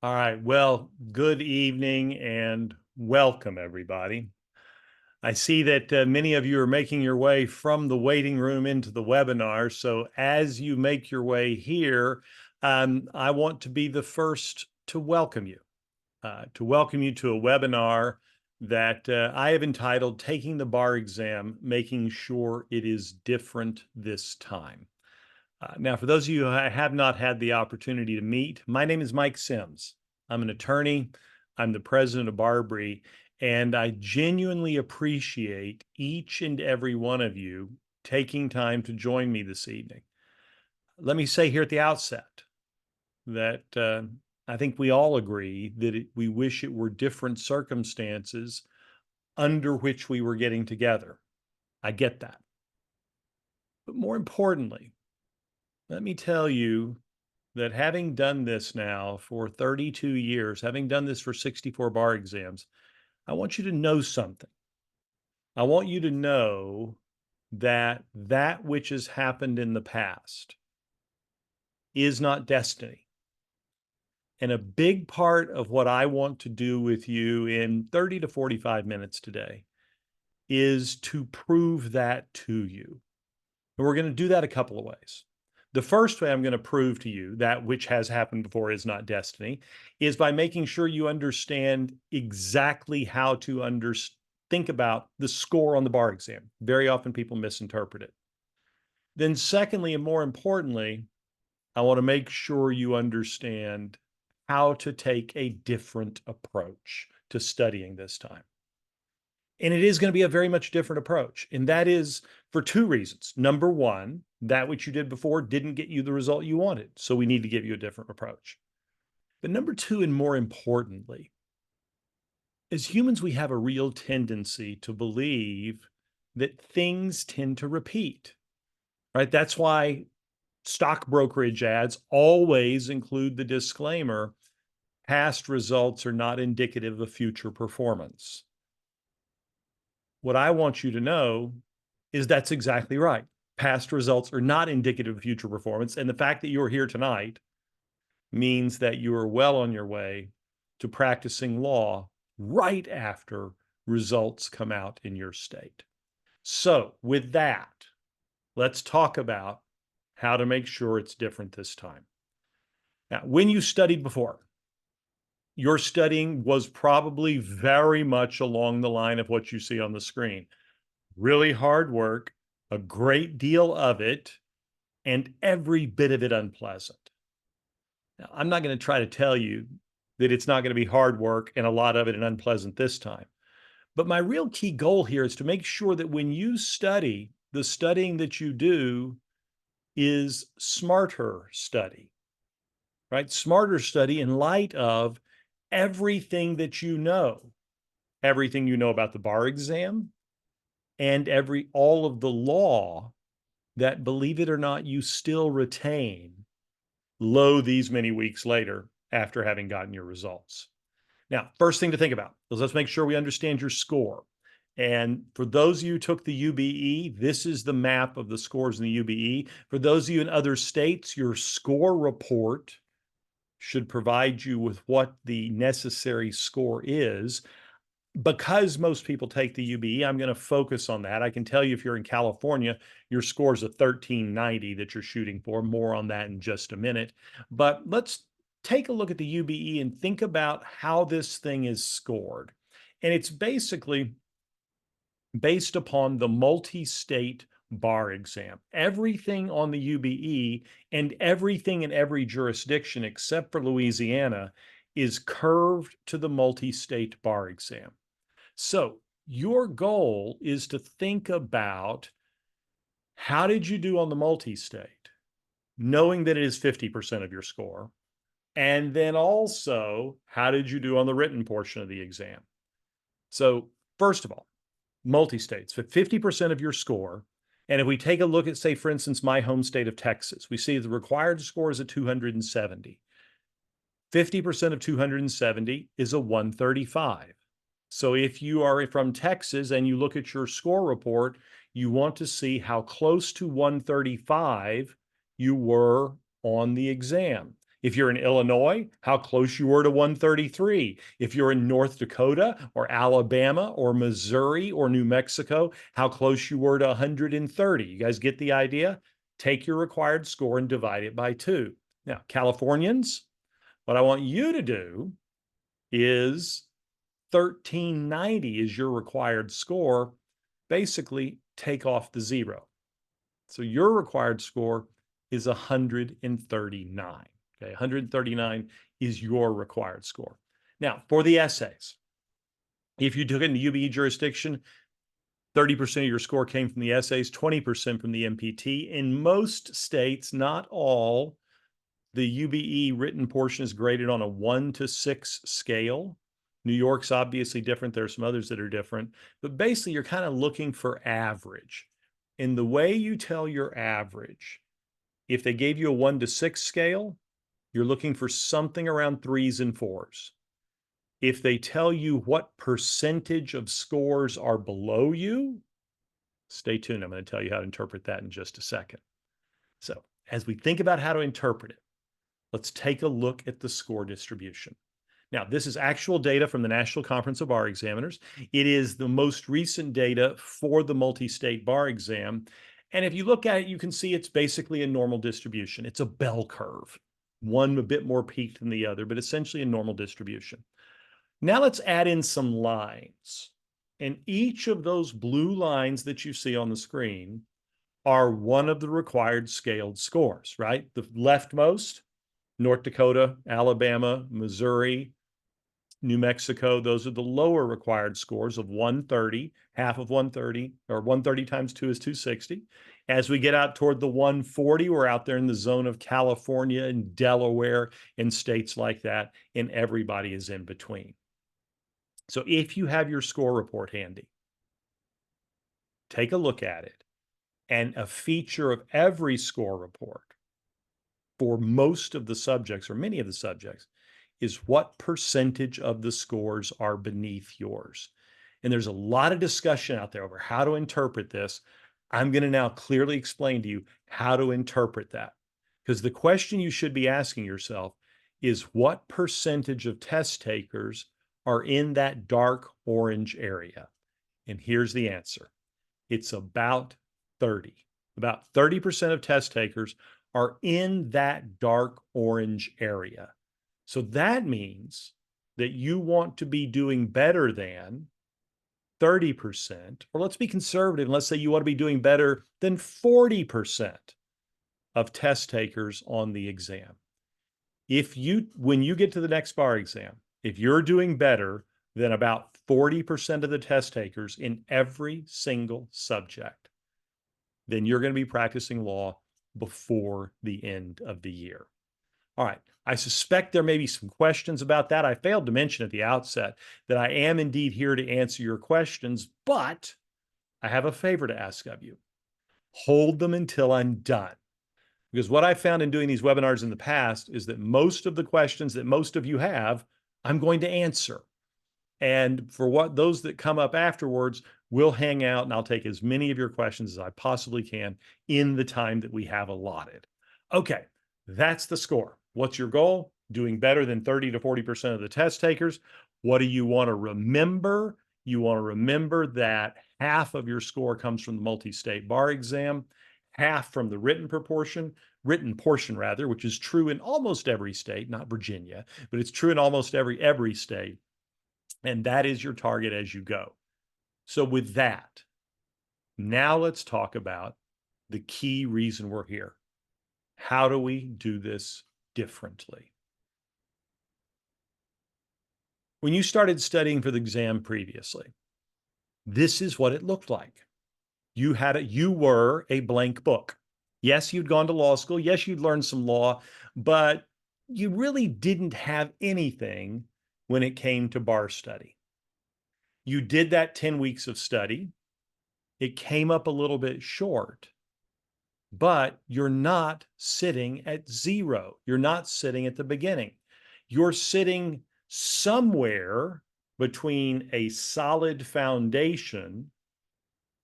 All right. Well, good evening and welcome, everybody. I see that many of you are making your way from the waiting room into the webinar. So as you make your way here, I want to be the first to welcome you to a webinar that I have entitled Taking the Bar Exam, Making Sure It Is Different This Time. Now, for those of you who have not had the opportunity to meet, my name is Mike Sims. I'm an attorney. I'm the president of BARBRI, and I genuinely appreciate each and every one of you taking time to join me this evening. Let me say here at the outset that I think we all agree that we wish it were different circumstances under which we were getting together. I get that. But more importantly, let me tell you that having done this now for 32 years, having done this for 64 bar exams, I want you to know something. I want you to know that that which has happened in the past is not destiny. And a big part of what I want to do with you in 30 to 45 minutes today is to prove that to you. And we're going to do that a couple of ways. The first way I'm going to prove to you that which has happened before is not destiny is by making sure you understand exactly how to think about the score on the bar exam. Very often people misinterpret it. Then secondly, and more importantly, I want to make sure you understand how to take a different approach to studying this time. And it is going to be a very much different approach. And that is for two reasons. Number one, that which you did before didn't get you the result you wanted. So we need to give you a different approach. But number two, and more importantly, as humans, we have a real tendency to believe that things tend to repeat, right? That's why stock brokerage ads always include the disclaimer, past results are not indicative of future performance. What I want you to know is that's exactly right. Past results are not indicative of future performance. And the fact that you're here tonight means that you are well on your way to practicing law right after results come out in your state. So with that, let's talk about how to make sure it's different this time. Now, when you studied before, your studying was probably very much along the line of what you see on the screen. Really hard work, a great deal of it, and every bit of it unpleasant. Now, I'm not going to try to tell you that it's not going to be hard work and a lot of it and unpleasant this time. But my real key goal here is to make sure that when you study, the studying that you do is smarter study, right? Smarter study in light of everything that you know, everything you know about the bar exam, and all of the law that, believe it or not, you still retain these many weeks later after having gotten your results. Now, first thing to think about is let's make sure we understand your score. And for those of you who took the UBE, this is the map of the scores in the UBE. For those of you in other states, your score report should provide you with what the necessary score is. Because most people take the UBE, I'm going to focus on that. I can tell you if you're in California, your score is a 1390 that you're shooting for. More on that in just a minute. But let's take a look at the UBE and think about how this thing is scored. And it's basically based upon the multi-state bar exam. Everything on the UBE and everything in every jurisdiction except for Louisiana is curved to the multi-state bar exam. So your goal is to think about how did you do on the multi-state, knowing that it is 50% of your score, and then also how did you do on the written portion of the exam. So first of all, multi-states, for 50% of your score. And if we take a look at, say, for instance, my home state of Texas, we see the required score is a 270. 50% of 270 is a 135. So if you are from Texas and you look at your score report, you want to see how close to 135 you were on the exam. If you're in Illinois, how close you were to 133. If you're in North Dakota or Alabama or Missouri or New Mexico, how close you were to 130. You guys get the idea? Take your required score and divide it by 2. Now, Californians, what I want you to do is 1390 is your required score. Basically, take off the 0. So your required score is 139. Okay, 139 is your required score. Now, for the essays, if you took it in the UBE jurisdiction, 30% of your score came from the essays, 20% from the MPT. In most states, not all, the UBE written portion is graded on a 1 to 6 scale. New York's obviously different. There are some others that are different. But basically, you're kind of looking for average. And the way you tell your average, if they gave you a 1 to 6 scale, you're looking for something around 3s and 4s. If they tell you what percentage of scores are below you, stay tuned. I'm going to tell you how to interpret that in just a second. So as we think about how to interpret it, let's take a look at the score distribution. Now, this is actual data from the National Conference of Bar Examiners. It is the most recent data for the multi-state bar exam. And if you look at it, you can see it's basically a normal distribution. It's a bell curve, one a bit more peaked than the other, but essentially a normal distribution. Now let's add in some lines. And each of those blue lines that you see on the screen are one of the required scaled scores, right? The leftmost, North Dakota, Alabama, Missouri, New Mexico, those are the lower required scores of 130, half of 130, or 130 times 2 is 260. As we get out toward the 140, we're out there in the zone of California and Delaware and states like that, and everybody is in between. So if you have your score report handy, take a look at it. And a feature of every score report for most of the subjects or many of the subjects is what percentage of the scores are beneath yours. And there's a lot of discussion out there over how to interpret this. I'm going to now clearly explain to you how to interpret that. Because the question you should be asking yourself is what percentage of test takers are in that dark orange area? And here's the answer. It's about 30. About 30% of test takers are in that dark orange area. So that means that you want to be doing better than 30%, or let's be conservative, and let's say you want to be doing better than 40% of test takers on the exam. When you get to the next bar exam, if you're doing better than about 40% of the test takers in every single subject, then you're going to be practicing law before the end of the year. All right. I suspect there may be some questions about that. I failed to mention at the outset that I am indeed here to answer your questions, but I have a favor to ask of you. Hold them until I'm done. Because what I found in doing these webinars in the past is that most of the questions that most of you have, I'm going to answer. And for those that come up afterwards, we'll hang out and I'll take as many of your questions as I possibly can in the time that we have allotted. Okay, that's the score. What's your goal? Doing better than 30 to 40% of the test takers. What do you want to remember? You want to remember that half of your score comes from the multi-state bar exam, half from the written portion, which is true in almost every state, not Virginia, but it's true in almost every state. And that is your target as you go. So with that, now let's talk about the key reason we're here. How do we do this differently? When you started studying for the exam previously, this is what it looked like. You were a blank book. Yes, you'd gone to law school. Yes, you'd learned some law, but you really didn't have anything when it came to bar study. You did that 10 weeks of study. It came up a little bit short, but you're not sitting at 0. You're not sitting at the beginning. You're sitting somewhere between a solid foundation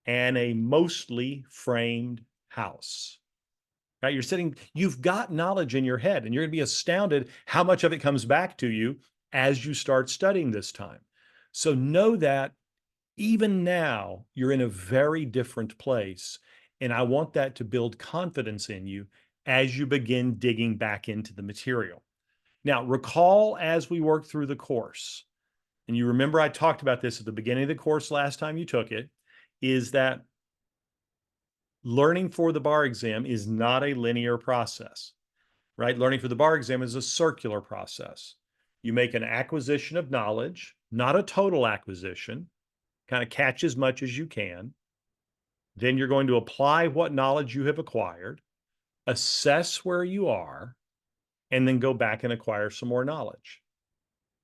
and a mostly framed house. right? You've got knowledge in your head, and you're going to be astounded how much of it comes back to you as you start studying this time. So know that even now, you're in a very different place. And I want that to build confidence in you as you begin digging back into the material. Now, recall as we work through the course, and you remember I talked about this at the beginning of the course last time you took it, is that learning for the bar exam is not a linear process, right? Learning for the bar exam is a circular process. You make an acquisition of knowledge, not a total acquisition, kind of catch as much as you can. Then you're going to apply what knowledge you have acquired, assess where you are, and then go back and acquire some more knowledge.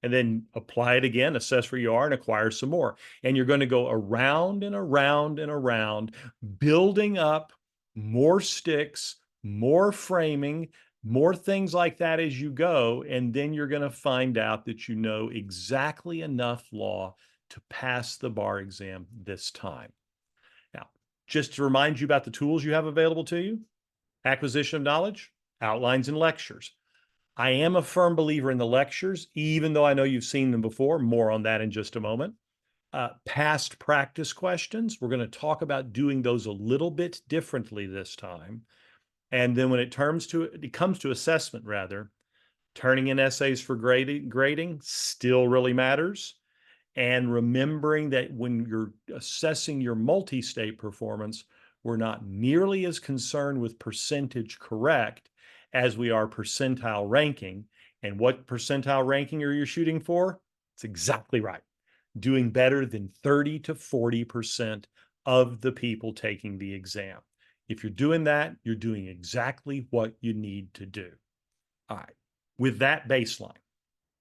And then apply it again, assess where you are, and acquire some more. And you're going to go around and around and around, building up more sticks, more framing, more things like that as you go. And then you're going to find out that you know exactly enough law to pass the bar exam this time. Now, just to remind you about the tools you have available to you: acquisition of knowledge, outlines, and lectures. I am a firm believer in the lectures, even though I know you've seen them before. More on that in just a moment. Past practice questions. We're going to talk about doing those a little bit differently this time. And then when it comes to assessment, rather, turning in essays for grading still really matters. And remembering that when you're assessing your multi-state performance, we're not nearly as concerned with percentage correct as we are percentile ranking. And what percentile ranking are you shooting for? It's exactly right. Doing better than 30 to 40% of the people taking the exam. If you're doing that, you're doing exactly what you need to do. All right. With that baseline,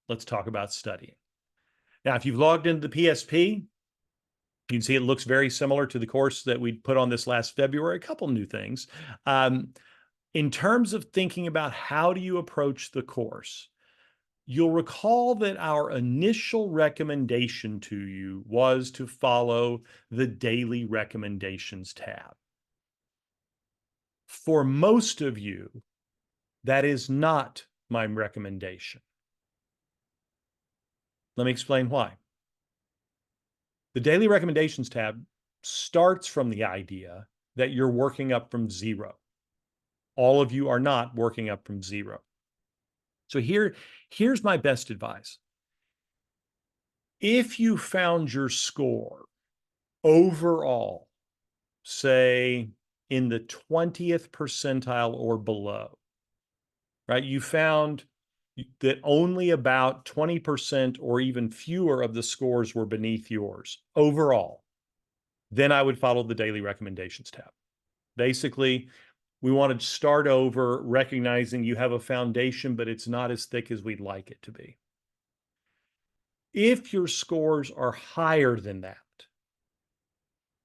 let's talk about studying. Now, if you've logged into the PSP, you can see it looks very similar to the course that we put on this last February. A couple new things. In terms of thinking about how do you approach the course, you'll recall that our initial recommendation to you was to follow the Daily Recommendations tab. For most of you, that is not my recommendation. Let me explain why. The Daily Recommendations tab starts from the idea that you're working up from zero. All of you are not working up from zero. So here's my best advice. If you found your score overall, say in the 20th percentile or below, right? You found that only about 20% or even fewer of the scores were beneath yours overall, then I would follow the Daily Recommendations tab. Basically, we want to start over, recognizing you have a foundation, but it's not as thick as we'd like it to be. If your scores are higher than that,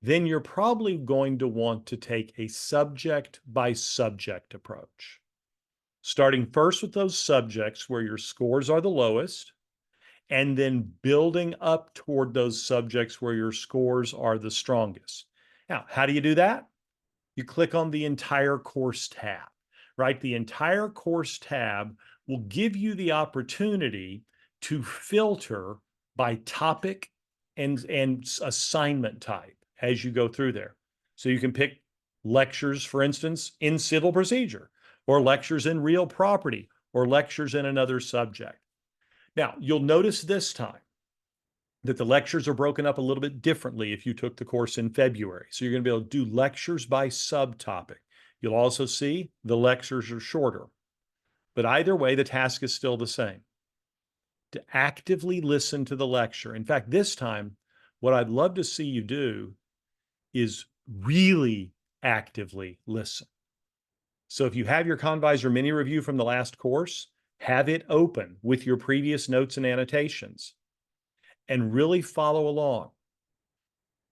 then you're probably going to want to take a subject by subject approach, starting first with those subjects where your scores are the lowest, and then building up toward those subjects where your scores are the strongest. Now, how do you do that? You click on the entire course tab, right? The entire course tab will give you the opportunity to filter by topic and assignment type as you go through there. So you can pick lectures, for instance, in civil procedure, or lectures in real property, or lectures in another subject. Now, you'll notice this time that the lectures are broken up a little bit differently if you took the course in February. So you're going to be able to do lectures by subtopic. You'll also see the lectures are shorter. But either way, the task is still the same: to actively listen to the lecture. In fact, this time, what I'd love to see you do is really actively listen. So if you have your Convisor mini review from the last course, have it open with your previous notes and annotations and really follow along,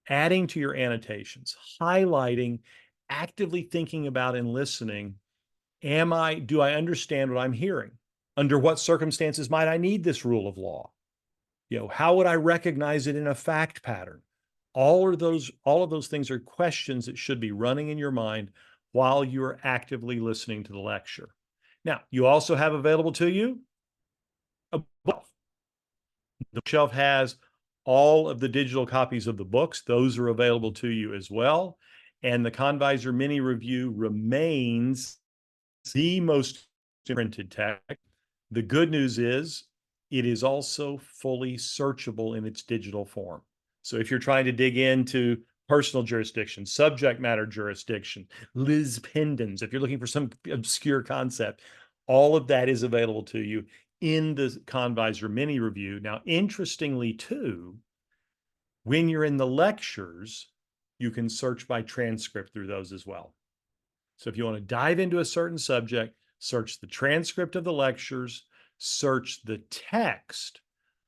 adding to your annotations, highlighting, actively thinking about and listening. Do I understand what I'm hearing? Under what circumstances might I need this rule of law? How would I recognize it in a fact pattern? All of those things are questions that should be running in your mind while you're actively listening to the lecture. Now, you also have available to you a book. The bookshelf has all of the digital copies of the books. Those are available to you as well. And the Convisor Mini Review remains the most printed text. The good news is it is also fully searchable in its digital form. So if you're trying to dig into personal jurisdiction, subject matter jurisdiction, Liz Pendens, if you're looking for some obscure concept, all of that is available to you in the Convisor Mini Review. Now, interestingly, too, when you're in the lectures, you can search by transcript through those as well. So if you want to dive into a certain subject, search the transcript of the lectures, search the text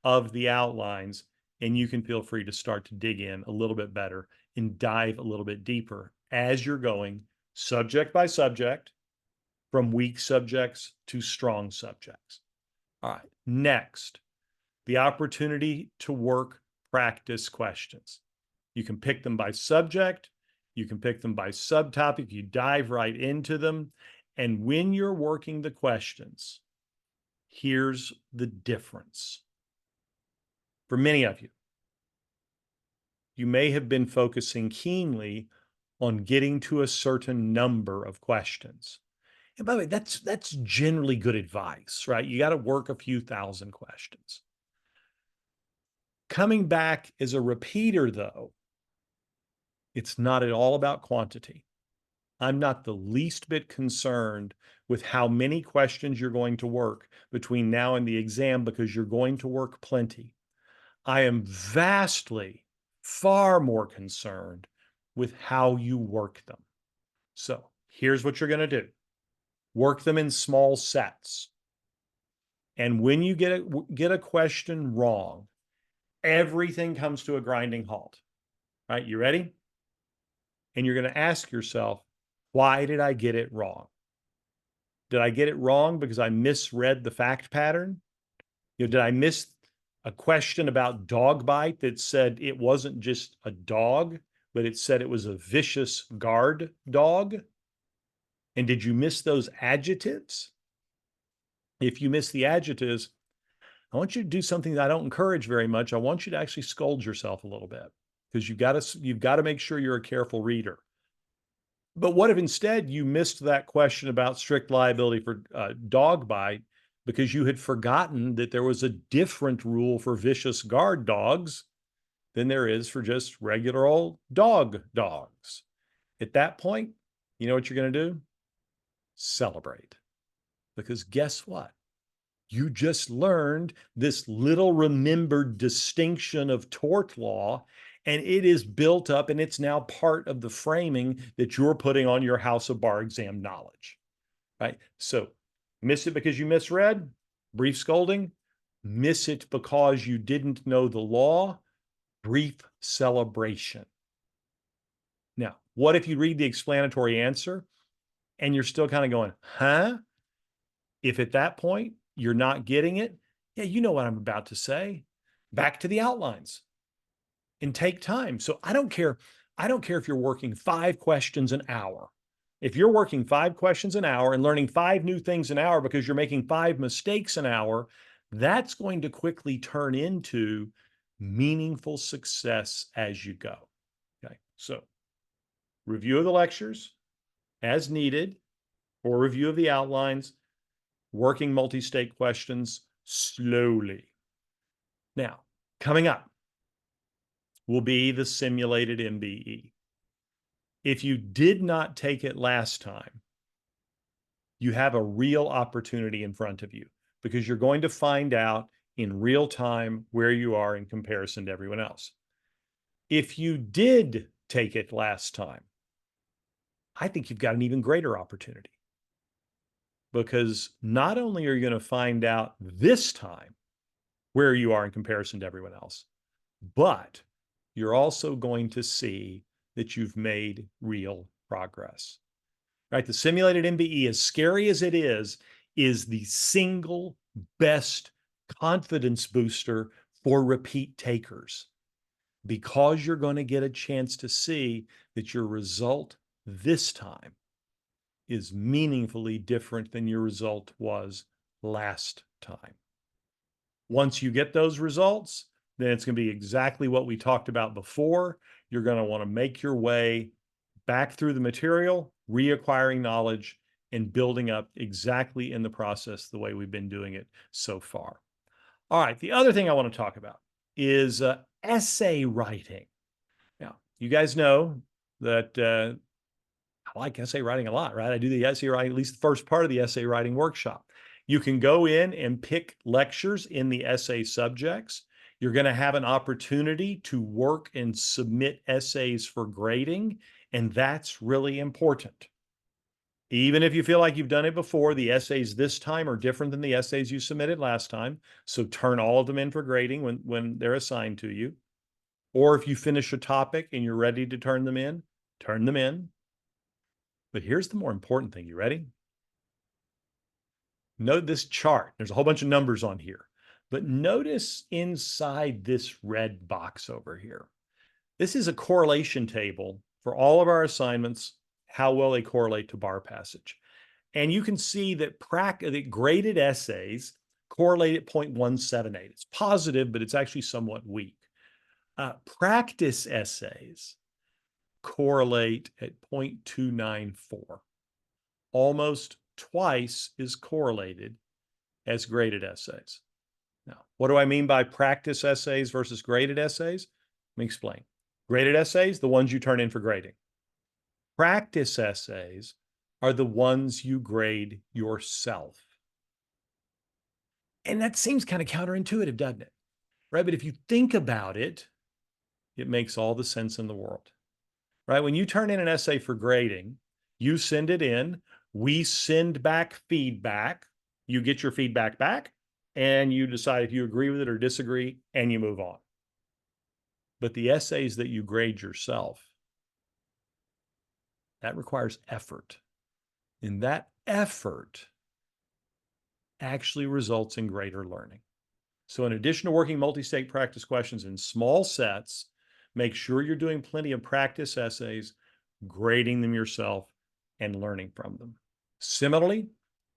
of the outlines, and you can feel free to start to dig in a little bit better and dive a little bit deeper as you're going subject by subject, from weak subjects to strong subjects. All right, next, the opportunity to work practice questions. You can pick them by subject, you can pick them by subtopic, you dive right into them. And when you're working the questions, here's the difference. For many of you, you may have been focusing keenly on getting to a certain number of questions. And by the way, that's generally good advice, right? You got to work a few thousand questions. Coming back as a repeater, though, it's not at all about quantity. I'm not the least bit concerned with how many questions you're going to work between now and the exam, because you're going to work plenty. I am vastly, far more concerned with how you work them. So here's what you're going to do. Work them in small sets. And when you get a question wrong, everything comes to a grinding halt. Right? You ready? And you're going to ask yourself, why did I get it wrong? Did I get it wrong because I misread the fact pattern? Did I miss a question about dog bite that said it wasn't just a dog, but it said it was a vicious guard dog? And did you miss those adjectives? If you miss the adjectives, I want you to do something that I don't encourage very much. I want you to actually scold yourself a little bit, because you've got to make sure you're a careful reader. But what if instead you missed that question about strict liability for dog bite because you had forgotten that there was a different rule for vicious guard dogs than there is for just regular old dogs? At that point, you know what you're going to do? Celebrate. Because guess what? You just learned this little remembered distinction of tort law, and it is built up, and it's now part of the framing that you're putting on your House of Bar exam knowledge, right? So miss it because you misread, brief scolding. Miss it because you didn't know the law, brief celebration. Now, what if you read the explanatory answer and you're still kind of going, huh? If at that point you're not getting it, yeah, you know what I'm about to say. Back to the outlines and take time. So I don't care if you're working 5 questions an hour. If you're working 5 questions an hour and learning 5 new things an hour because you're making 5 mistakes an hour, that's going to quickly turn into meaningful success as you go. Okay. So review of the lectures as needed, or review of the outlines, working multi-state questions slowly. Now, coming up will be the simulated MBE. If you did not take it last time, you have a real opportunity in front of you, because you're going to find out in real time where you are in comparison to everyone else. If you did take it last time, I think you've got an even greater opportunity, because not only are you going to find out this time where you are in comparison to everyone else, but you're also going to see that you've made real progress. Right? The simulated MBE, as scary as it is the single best confidence booster for repeat takers, because you're going to get a chance to see that your result this time is meaningfully different than your result was last time. Once you get those results, then it's going to be exactly what we talked about before. You're going to want to make your way back through the material, reacquiring knowledge, and building up exactly in the process the way we've been doing it so far. All right, the other thing I want to talk about is essay writing. Now, you guys know that I like essay writing a lot, right? I do the essay writing, at least the first part of the essay writing workshop. You can go in and pick lectures in the essay subjects. You're going to have an opportunity to work and submit essays for grading, and that's really important. Even if you feel like you've done it before, the essays this time are different than the essays you submitted last time. So turn all of them in for grading when they're assigned to you. Or if you finish a topic and you're ready to turn them in, turn them in. But here's the more important thing. You ready? Note this chart. There's a whole bunch of numbers on here. But notice inside this red box over here. This is a correlation table for all of our assignments, how well they correlate to bar passage. And you can see that graded essays correlate at 0.178. It's positive, but it's actually somewhat weak. Practice essays correlate at 0.294. Almost twice as correlated as graded essays. Now, what do I mean by practice essays versus graded essays? Let me explain. Graded essays, the ones you turn in for grading. Practice essays are the ones you grade yourself. And that seems kind of counterintuitive, doesn't it? Right? But if you think about it, it makes all the sense in the world. Right? When you turn in an essay for grading, you send it in, we send back feedback, you get your feedback back, and you decide if you agree with it or disagree, and you move on. But the essays that you grade yourself, that requires effort. And that effort actually results in greater learning. So in addition to working multi-state practice questions in small sets, make sure you're doing plenty of practice essays, grading them yourself, and learning from them. Similarly,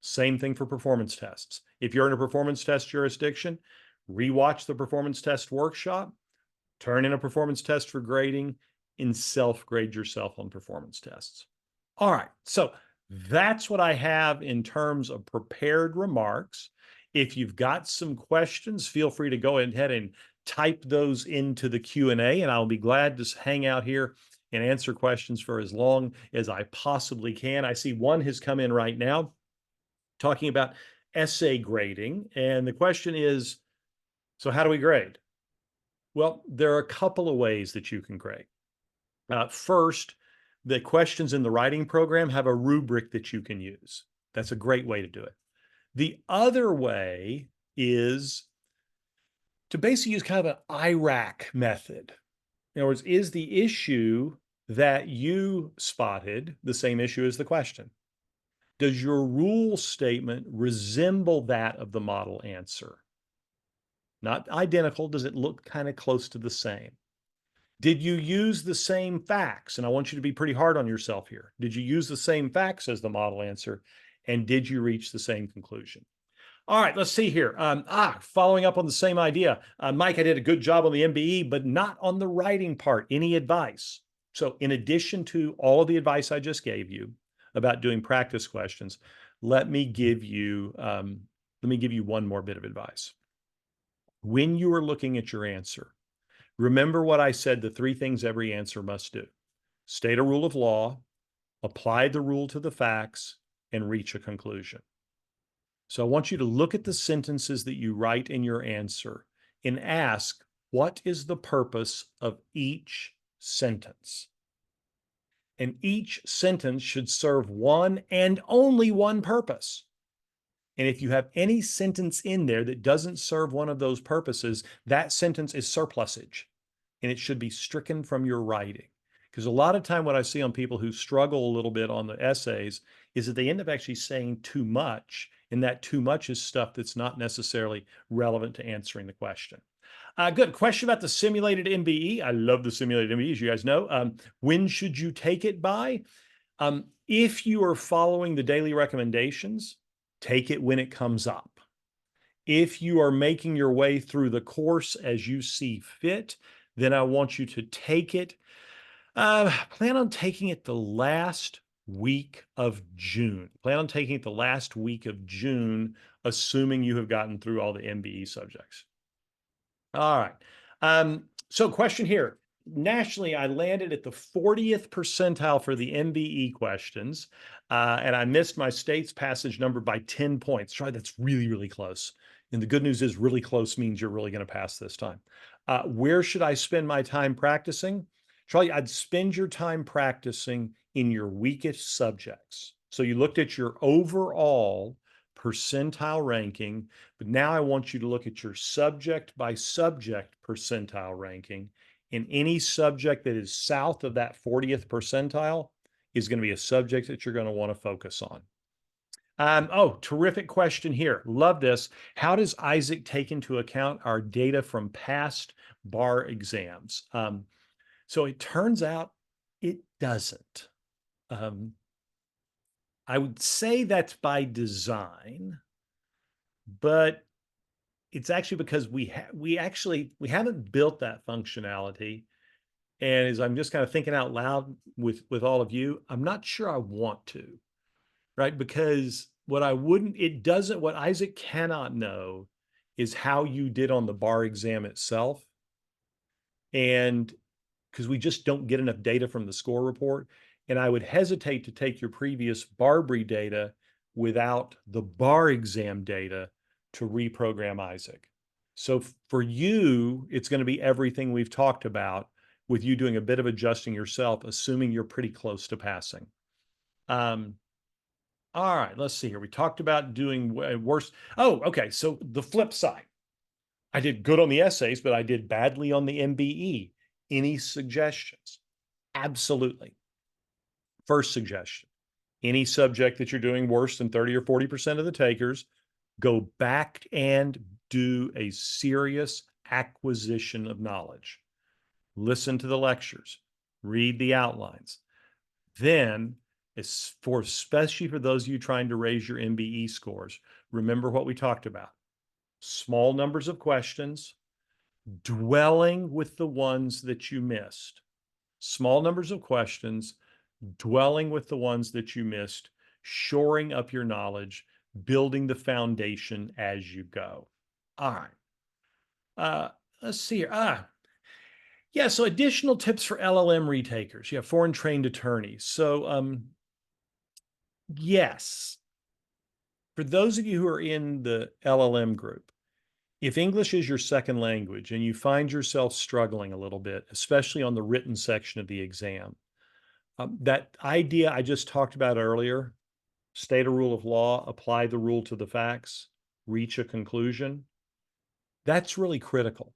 same thing for performance tests. If you're in a performance test jurisdiction, rewatch the performance test workshop, turn in a performance test for grading, and self-grade yourself on performance tests. All right, so that's what I have in terms of prepared remarks. If you've got some questions, feel free to go ahead and type those into the Q&A, and I'll be glad to hang out here and answer questions for as long as I possibly can. I see one has come in right now talking about essay grading, and the question is, so how do we grade? Well, there are a couple of ways that you can grade. First, the questions in the writing program have a rubric that you can use. That's a great way to do it. The other way is to basically use kind of an IRAC method. In other words, is the issue that you spotted the same issue as the question? Does your rule statement resemble that of the model answer? Not identical. Does it look kind of close to the same? Did you use the same facts? And I want you to be pretty hard on yourself here. Did you use the same facts as the model answer? And did you reach the same conclusion? All right, let's see here. Following up on the same idea. Mike, I did a good job on the MBE, but not on the writing part. Any advice? So in addition to all of the advice I just gave you about doing practice questions, let me give you one more bit of advice. When you are looking at your answer, remember what I said, the three things every answer must do. State a rule of law, apply the rule to the facts, and reach a conclusion. So I want you to look at the sentences that you write in your answer and ask, what is the purpose of each sentence? And each sentence should serve one and only one purpose. And if you have any sentence in there that doesn't serve one of those purposes, that sentence is surplusage, and it should be stricken from your writing. Because a lot of time what I see on people who struggle a little bit on the essays is that they end up actually saying too much, and that too much is stuff that's not necessarily relevant to answering the question. Good question about the simulated MBE. I love the simulated MBE, as you guys know. When should you take it by? If you are following the daily recommendations, take it when it comes up. If you are making your way through the course as you see fit, then I want you to take it. Plan on taking it the last week of June. Plan on taking it the last week of June, assuming you have gotten through all the MBE subjects. All right. So question here. Nationally, I landed at the 40th percentile for the MBE questions, and I missed my state's passage number by 10 points. Try that's really, really close. And the good news is really close means you're really going to pass this time. Where should I spend my time practicing? Charlie, I'd spend your time practicing in your weakest subjects. So you looked at your overall percentile ranking, but now I want you to look at your subject by subject percentile ranking. And any subject that is south of that 40th percentile is going to be a subject that you're going to want to focus on. Oh, terrific question here. Love this. How does Isaac take into account our data from past bar exams? So it turns out it doesn't. I would say that's by design, but it's actually because we haven't built that functionality. And as I'm just kind of thinking out loud with all of you, I'm not sure I want to, right? Because what Isaac cannot know is how you did on the bar exam itself. And because we just don't get enough data from the score report. And I would hesitate to take your previous BARBRI data without the bar exam data to reprogram Isaac. So for you, it's going to be everything we've talked about, with you doing a bit of adjusting yourself, assuming you're pretty close to passing. All right, let's see here. We talked about doing worse. Oh, okay. So the flip side, I did good on the essays, but I did badly on the MBE. Any suggestions? Absolutely. First suggestion, any subject that you're doing worse than 30 or 40% of the takers, go back and do a serious acquisition of knowledge. Listen to the lectures, read the outlines. Then, especially for those of you trying to raise your MBE scores, remember what we talked about. Small numbers of questions, dwelling with the ones that you missed. Small numbers of questions, dwelling with the ones that you missed, shoring up your knowledge, building the foundation as you go. All right. Let's see here. Yeah, so additional tips for LLM retakers. You have foreign trained attorneys. So yes, for those of you who are in the LLM group, if English is your second language and you find yourself struggling a little bit, especially on the written section of the exam, that idea I just talked about earlier, state a rule of law, apply the rule to the facts, reach a conclusion, that's really critical.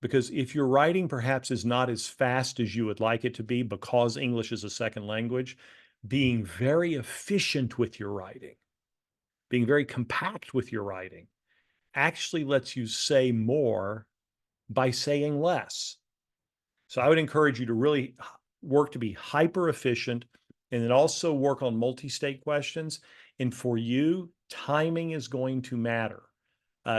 Because if your writing perhaps is not as fast as you would like it to be because English is a second language, being very efficient with your writing, being very compact with your writing, actually lets you say more by saying less. So I would encourage you to really work to be hyper efficient, and then also work on multi-state questions. And for you, timing is going to matter.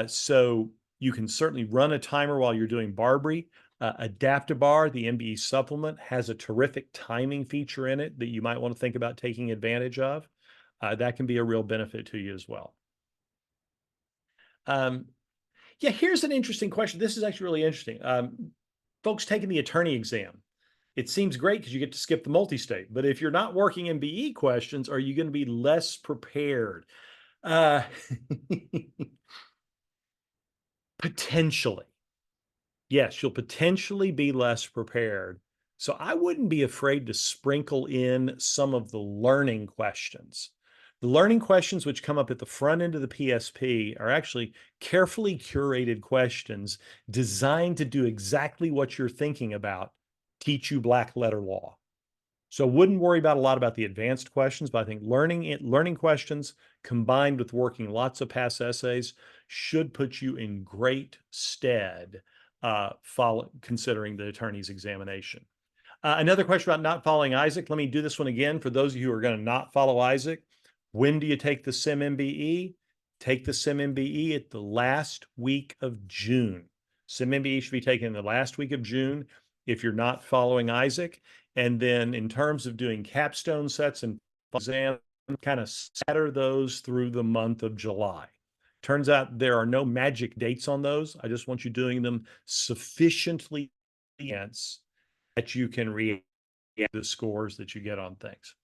So you can certainly run a timer while you're doing BARBRI. Adaptabar, the MBE supplement, has a terrific timing feature in it that you might want to think about taking advantage of. That can be a real benefit to you as well. Yeah, here's an interesting question. This is actually really interesting. Folks taking the attorney exam, it seems great because you get to skip the multi-state. But if you're not working MBE questions, are you going to be less prepared? Potentially. Yes, you'll potentially be less prepared. So I wouldn't be afraid to sprinkle in some of the learning questions. The learning questions which come up at the front end of the PSP are actually carefully curated questions designed to do exactly what you're thinking about, teach you black letter law. So wouldn't worry about a lot about the advanced questions, but I think learning questions combined with working lots of past essays should put you in great stead considering the attorney's examination. Another question about not following Isaac. Let me do this one again for those of you who are going to not follow Isaac. When do you take the Sim MBE? Take the Sim MBE at the last week of June. Sim MBE should be taken in the last week of June if you're not following Isaac. And then in terms of doing capstone sets and exams, kind of scatter those through the month of July. Turns out there are no magic dates on those. I just want you doing them sufficiently that you can react to the scores that you get on things.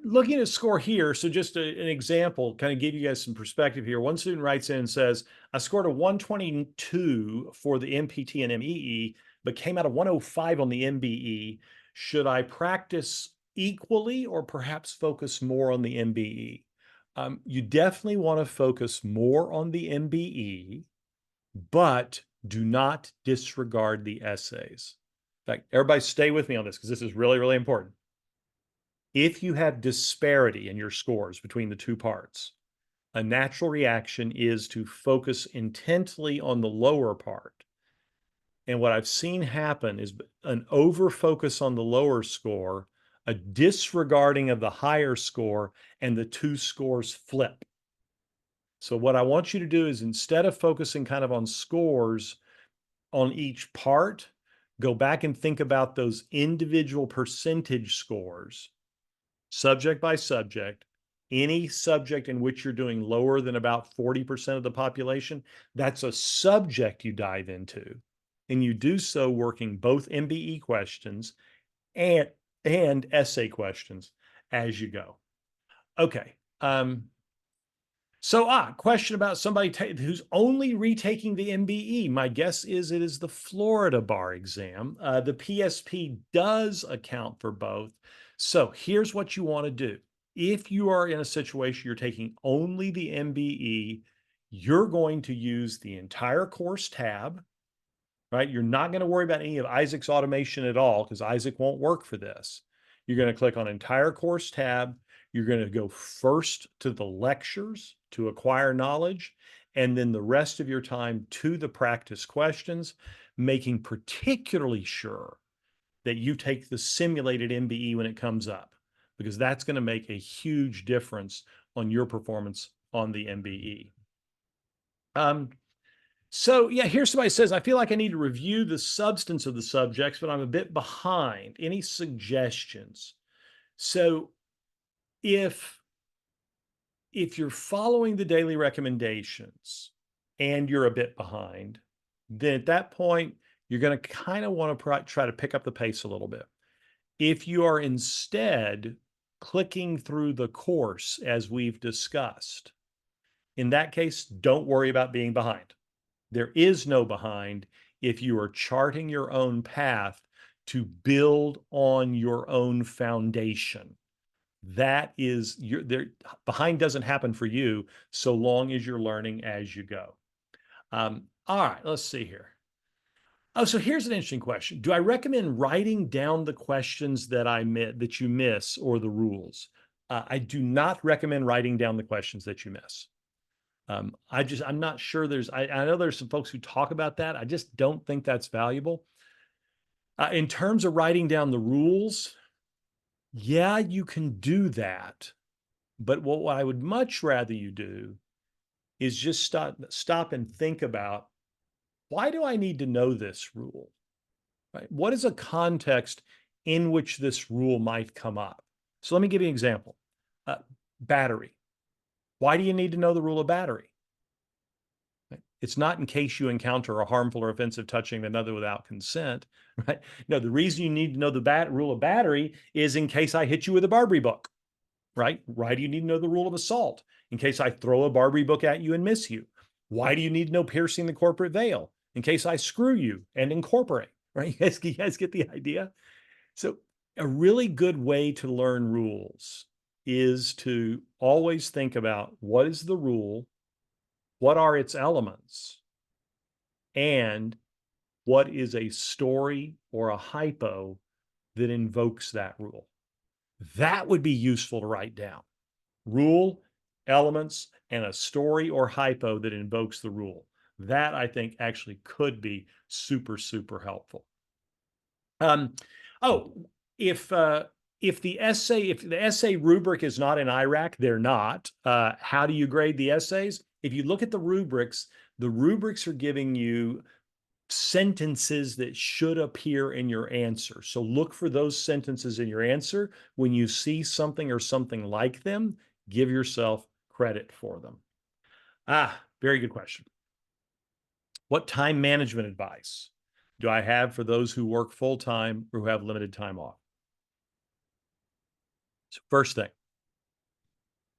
Looking at a score here, so just an example, kind of give you guys some perspective here. One student writes in and says, I scored a 122 for the MPT and MEE, but came out of 105 on the MBE. Should I practice equally or perhaps focus more on the MBE? You definitely want to focus more on the MBE, but do not disregard the essays. In fact, everybody stay with me on this because this is really, really important. If you have disparity in your scores between the two parts, a natural reaction is to focus intently on the lower part. And what I've seen happen is an over-focus on the lower score, a disregarding of the higher score, and the two scores flip. So what I want you to do is instead of focusing kind of on scores on each part, go back and think about those individual percentage scores, subject by subject. Any subject in which you're doing lower than about 40% of the population, that's a subject you dive into. And you do so working both MBE questions and essay questions as you go. Okay. Question about somebody who's only retaking the MBE. My guess is it is the Florida bar exam. The PSP does account for both. So here's what you want to do. If you are in a situation you're taking only the MBE, you're going to use the entire course tab, right? You're not going to worry about any of Isaac's automation at all because Isaac won't work for this. You're going to click on entire course tab. You're going to go first to the lectures to acquire knowledge, and then the rest of your time to the practice questions, making particularly sure that you take the simulated MBE when it comes up, because that's going to make a huge difference on your performance on the MBE. Here's somebody says, I feel like I need to review the substance of the subjects, but I'm a bit behind. Any suggestions? So if you're following the daily recommendations and you're a bit behind, then at that point, you're going to kind of want to try to pick up the pace a little bit. If you are instead clicking through the course as we've discussed, in that case, don't worry about being behind. There is no behind if you are charting your own path to build on your own foundation. That is, behind doesn't happen for you so long as you're learning as you go. All right, let's see here. Oh, so here's an interesting question. Do I recommend writing down the questions that you miss or the rules? I do not recommend writing down the questions that you miss. I'm not sure I know there's some folks who talk about that. I just don't think that's valuable. In terms of writing down the rules, yeah, you can do that. But what I would much rather you do is just stop and think about, why do I need to know this rule? Right? What is a context in which this rule might come up? So let me give you an example. Battery. Why do you need to know the rule of battery? It's not in case you encounter a harmful or offensive touching of another without consent, right? No, the reason you need to know the rule of battery is in case I hit you with a BARBRI book, right? Why do you need to know the rule of assault? In case I throw a BARBRI book at you and miss you. Why do you need to know piercing the corporate veil? In case I screw you and incorporate, right? You guys get the idea? So a really good way to learn rules is to always think about, what is the rule? What are its elements? And what is a story or a hypo that invokes that rule? That would be useful to write down. Rule, elements, and a story or hypo that invokes the rule. That I think actually could be super, super helpful. Oh, if the essay rubric is not in IRAC, they're not. How do you grade the essays? If you look at the rubrics are giving you sentences that should appear in your answer. So look for those sentences in your answer. When you see something or something like them, give yourself credit for them. Very good question. What time management advice do I have for those who work full-time or who have limited time off? So first thing,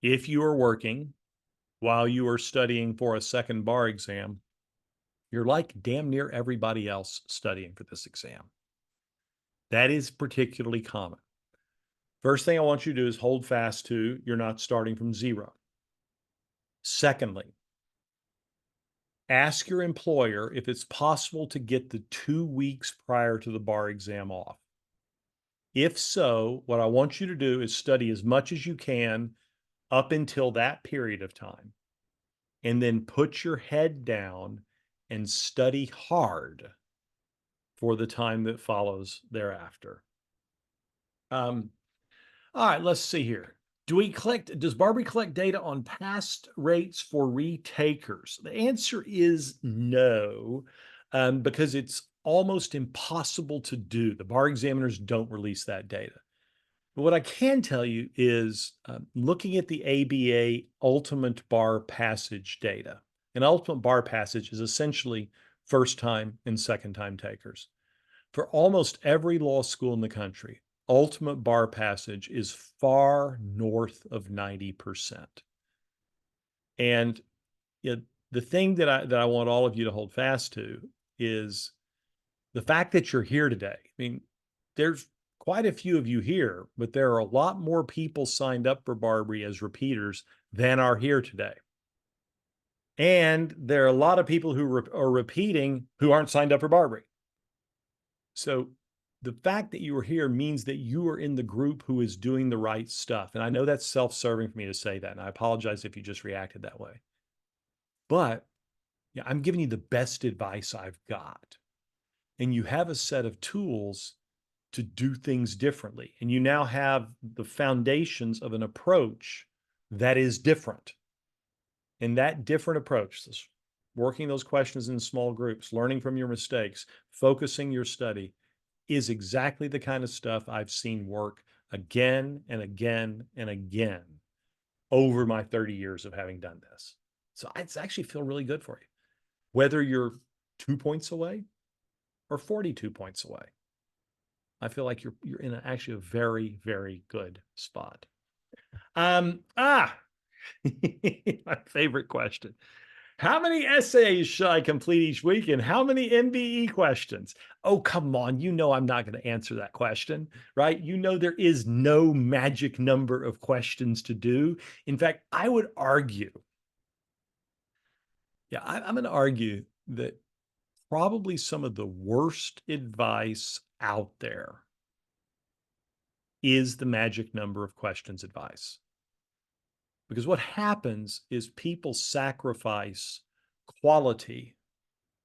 if you are working while you are studying for a second bar exam, you're like damn near everybody else studying for this exam. That is particularly common. First thing I want you to do is hold fast to you're not starting from zero. Secondly, ask your employer if it's possible to get the 2 weeks prior to the bar exam off. If so, what I want you to do is study as much as you can up until that period of time, and then put your head down and study hard for the time that follows thereafter. All right, let's see here. Does BARBRI collect data on past rates for retakers? The answer is no, because it's almost impossible to do. The bar examiners don't release that data. But what I can tell you is looking at the ABA ultimate bar passage data. An ultimate bar passage is essentially first time and second time takers. For almost every law school in the country, ultimate bar passage is far north of 90%. And the thing that I want all of you to hold fast to is the fact that you're here today. I mean, there's quite a few of you here, but there are a lot more people signed up for BARBRI as repeaters than are here today. And there are a lot of people who are repeating who aren't signed up for BARBRI. So the fact that you are here means that you are in the group who is doing the right stuff. And I know that's self-serving for me to say that, and I apologize if you just reacted that way. But yeah, I'm giving you the best advice I've got. And you have a set of tools to do things differently. And you now have the foundations of an approach that is different. And that different approach, working those questions in small groups, learning from your mistakes, focusing your study, is exactly the kind of stuff I've seen work again and again and again over my 30 years of having done this. So I actually feel really good for you, whether you're 2 points away or 42 points away. I feel like you're in actually a very, very good spot. My favorite question. How many essays should I complete each week and how many MBE questions? Oh, come on. You know I'm not going to answer that question, right? You know there is no magic number of questions to do. In fact, I would argue, I'm going to argue that probably some of the worst advice out there is the magic number of questions advice. Because what happens is people sacrifice quality,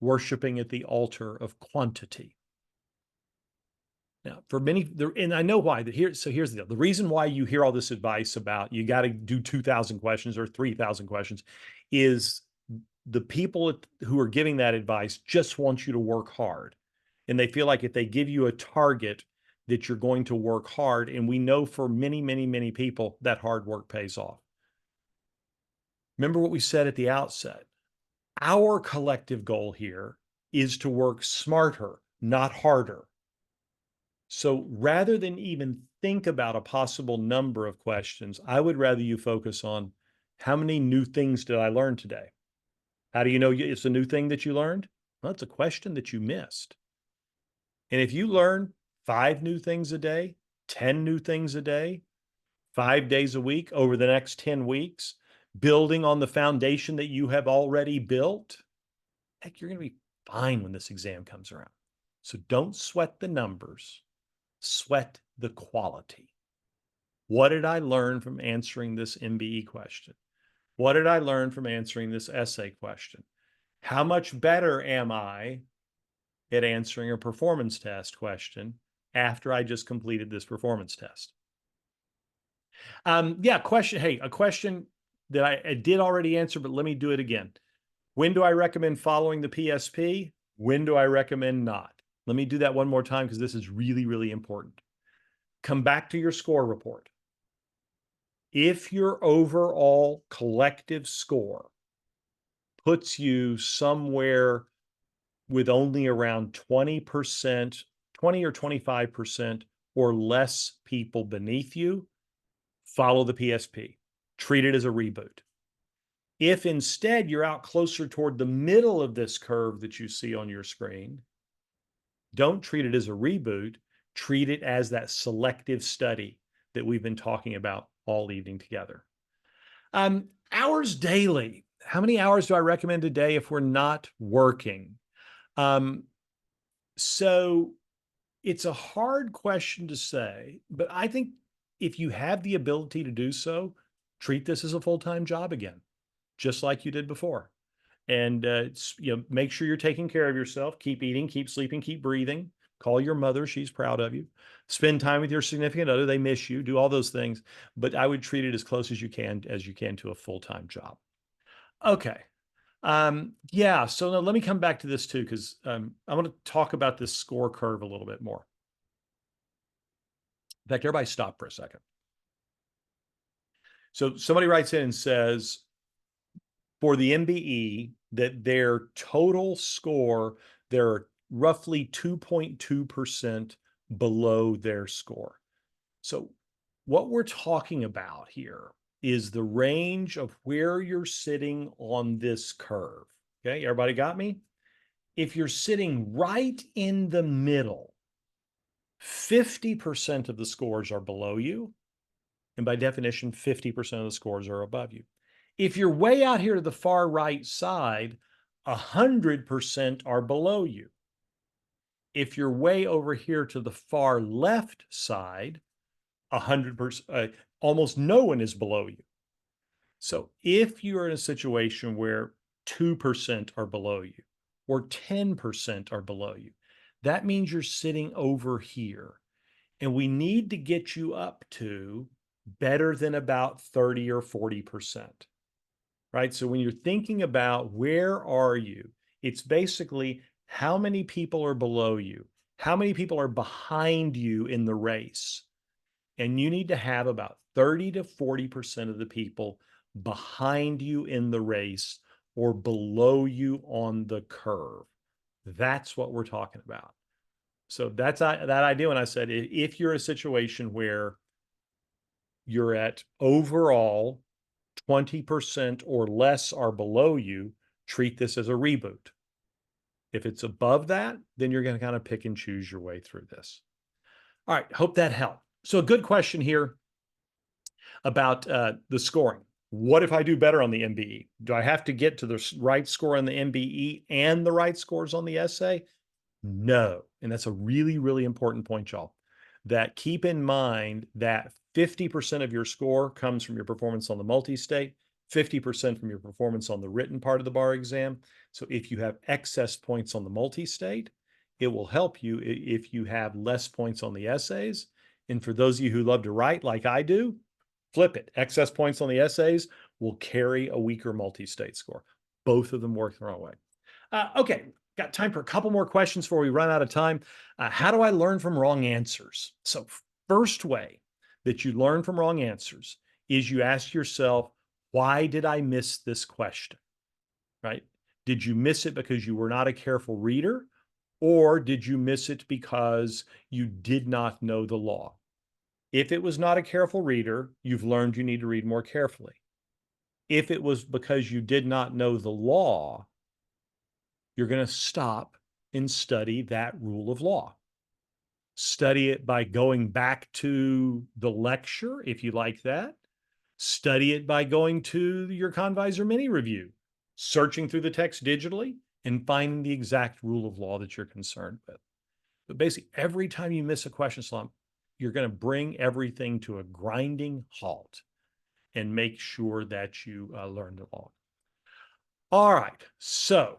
worshiping at the altar of quantity. Now, for many, and I know why. Here's the deal. The reason why you hear all this advice about you got to do 2,000 questions or 3,000 questions is the people who are giving that advice just want you to work hard. And they feel like if they give you a target that you're going to work hard. And we know for many, many, many people that hard work pays off. Remember what we said at the outset. Our collective goal here is to work smarter, not harder. So rather than even think about a possible number of questions, I would rather you focus on how many new things did I learn today? How do you know it's a new thing that you learned? Well, it's a question that you missed. And if you learn 5 new things a day, 10 new things a day, 5 days a week over the next 10 weeks, building on the foundation that you have already built, heck, you're going to be fine when this exam comes around. So don't sweat the numbers, sweat the quality. What did I learn from answering this MBE question? What did I learn from answering this essay question? How much better am I at answering a performance test question after I just completed this performance test? Yeah, question. Hey, a question that I did already answer, but let me do it again. When do I recommend following the PSP? When do I recommend not? Let me do that one more time because this is really, really important. Come back to your score report. If your overall collective score puts you somewhere with only around 20%, 20 or 25% or less people beneath you, follow the PSP. Treat it as a reboot. If instead you're out closer toward the middle of this curve that you see on your screen, don't treat it as a reboot. Treat it as that selective study that we've been talking about all evening together. Hours daily. How many hours do I recommend a day if we're not working? So it's a hard question to say, but I think if you have the ability to do so, treat this as a full-time job again, just like you did before. And make sure you're taking care of yourself. Keep eating, keep sleeping, keep breathing. Call your mother. She's proud of you. Spend time with your significant other. They miss you. Do all those things. But I would treat it as close as you can to a full-time job. Okay. Yeah. So now let me come back to this too, because I want to talk about this score curve a little bit more. In fact, everybody stop for a second. So somebody writes in and says, for the MBE, that their total score, they're roughly 2.2% below their score. So what we're talking about here is the range of where you're sitting on this curve. Okay, everybody got me? If you're sitting right in the middle, 50% of the scores are below you. And by definition, 50% of the scores are above you. If you're way out here to the far right side, 100% are below you. If you're way over here to the far left side, 100%, almost no one is below you. So if you're in a situation where 2% are below you or 10% are below you, that means you're sitting over here. And we need to get you up to better than about 30 or 40%. Right? So when you're thinking about where are you, it's basically how many people are below you, how many people are behind you in the race. And you need to have about 30 to 40% of the people behind you in the race or below you on the curve. That's what we're talking about. So that's that idea when I said, if you're a situation where you're at overall 20% or less are below you, treat this as a reboot. If it's above that, then you're going to kind of pick and choose your way through this. All right, hope that helped. So a good question here about the scoring. What if I do better on the MBE? Do I have to get to the right score on the MBE and the right scores on the essay? No. And that's a really, really important point, y'all. That keep in mind that 50% of your score comes from your performance on the multi-state, 50% from your performance on the written part of the bar exam. So if you have excess points on the multi-state, it will help you if you have less points on the essays. And for those of you who love to write like I do, flip it. Excess points on the essays will carry a weaker multi-state score. Both of them work their own way. Okay, got time for a couple more questions before we run out of time. How do I learn from wrong answers? So first way that you learn from wrong answers is you ask yourself, why did I miss this question? Right? Did you miss it because you were not a careful reader? Or did you miss it because you did not know the law? If it was not a careful reader, you've learned you need to read more carefully. If it was because you did not know the law, you're going to stop and study that rule of law. Study it by going back to the lecture, if you like that. Study it by going to your Convisor mini review, searching through the text digitally and finding the exact rule of law that you're concerned with. But basically, every time you miss a question slump, you're going to bring everything to a grinding halt and make sure that you learn the law. All right. So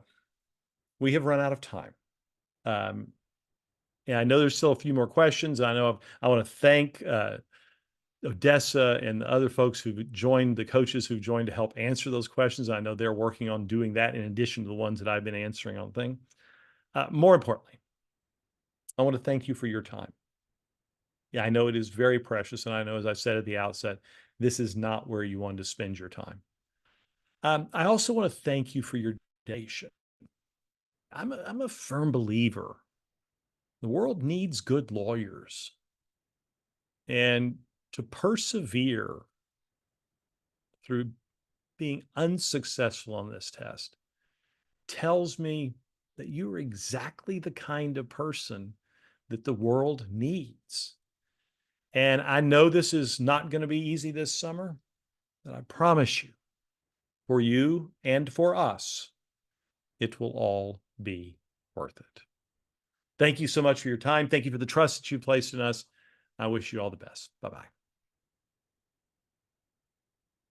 we have run out of time. And I know there's still a few more questions. I know I want to thank Odessa and the other folks who've joined, the coaches who've joined to help answer those questions. I know they're working on doing that in addition to the ones that I've been answering on the thing. More importantly, I want to thank you for your time. Yeah, I know it is very precious. And I know, as I said at the outset, this is not where you want to spend your time. I also want to thank you for your dedication. I'm a firm believer. The world needs good lawyers. And to persevere through being unsuccessful on this test tells me that you are exactly the kind of person that the world needs. And I know this is not going to be easy this summer, but I promise you, for you and for us, it will all be worth it. Thank you so much for your time. Thank you for the trust that you placed in us. I wish you all the best. Bye-bye.